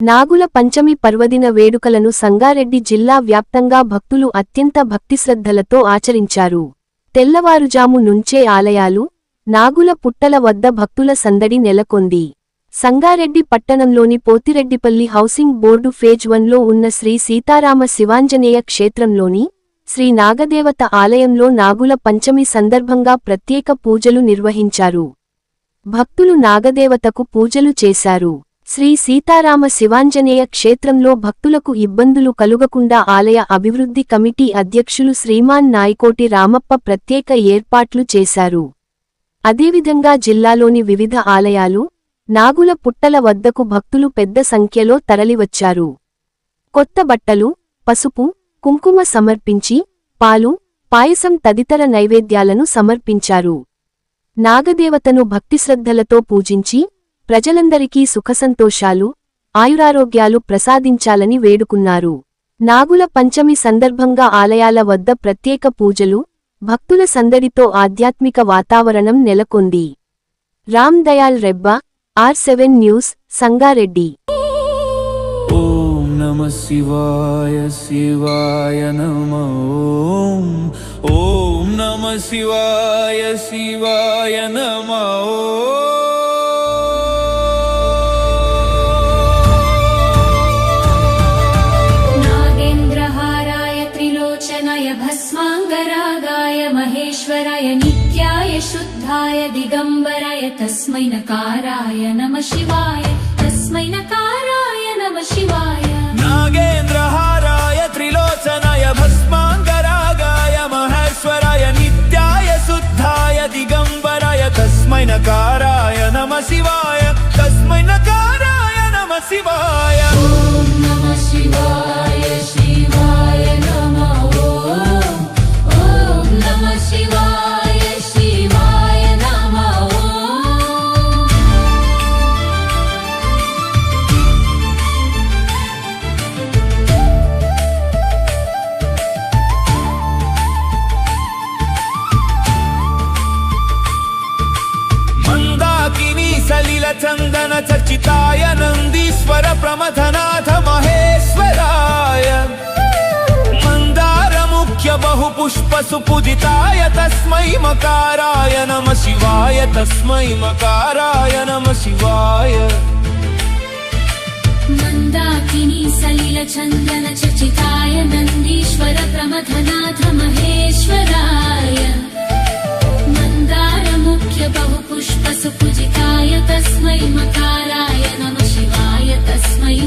నాగుల పంచమి పర్వదిన వేడుకలను సంగారెడ్డి జిల్లా వ్యాప్తంగా భక్తులు అత్యంత భక్తిశ్రద్ధలతో ఆచరించారు. తెల్లవారుజాము నుంచే ఆలయాలు, నాగుల పుట్టల వద్ద భక్తుల సందడి నెలకొంది. సంగారెడ్డి పట్టణంలోని పోతిరెడ్డిపల్లి హౌసింగ్ బోర్డు ఫేజ్ 1లో ఉన్న శ్రీ సీతారామ శివాంజనేయ క్షేత్రంలోని శ్రీ నాగదేవత ఆలయంలో నాగుల పంచమి సందర్భంగా ప్రత్యేక పూజలు నిర్వహించారు. భక్తులు నాగదేవతకు పూజలు చేశారు. శ్రీ సీతారామ శివాంజనేయ క్షేత్రంలో భక్తులకు ఇబ్బందులు కలుగకుండా ఆలయ అభివృద్ధి కమిటీ అధ్యక్షులు శ్రీమాన్ నాయకోటి రామప్ప ప్రత్యేక ఏర్పాట్లు చేశారు. అదేవిధంగా జిల్లాలోని వివిధ ఆలయాలు, నాగుల పుట్టల వద్దకు భక్తులు పెద్ద సంఖ్యలో తరలివచ్చారు. కొత్త బట్టలు, పసుపు, కుంకుమ సమర్పించి పాలు, పాయసం తదితర నైవేద్యాలను సమర్పించారు. నాగదేవతను భక్తిశ్రద్ధలతో పూజించి ప్రజలందరికీ సుఖసంతోషాలు, ఆయురారోగ్యాలు ప్రసాదించాలని వేడుకున్నారు. నాగుల పంచమి సందర్భంగా ఆలయాల వద్ద ప్రత్యేక పూజలు, భక్తుల సందడితో ఆధ్యాత్మిక వాతావరణం నెలకొంది. Ram Dayal Rebba, R7 news, Sangareddy. ఓం నమః శివాయ శివాయ నమః. ఓం నమః శివాయ శివాయ నమః. भस्मांगरागाय महेश्वराय नित्याय शुद्धाय दिगंबराय तस्मै नकाराय नमः शिवाय. तस्मै नकाराय नमः शिवाय. नागेन्द्रहाराय त्रिलोचनाय भस्मांगरागाय महेश्वराय नित्याय शुद्धाय दिगंबराय तस्मै नकाराय नमः शिवाय. तस्मै नकाराय नमः शिवाय. ओम नमः शिवाय शिवाय नमः. शिवाय शिवाय नमः. मंदाकिनी सलिल चंदन चर्चिताय नंदीश्वर प्रमथनाथ महेश्वराय. बहुपुष्प सुपूजिताय तस्मै मकाराय नमः शिवाय. तस्मै मकाराय नमः शिवाय. मंदाकिनी सलिल चंदन चर्चिताय नंदीश्वर प्रमथनाथ महेश्वराय. मंदार मुख्य बहुपुष्प सुपूजिताय तस्मै मकाराय नमः शिवाय. तस्मै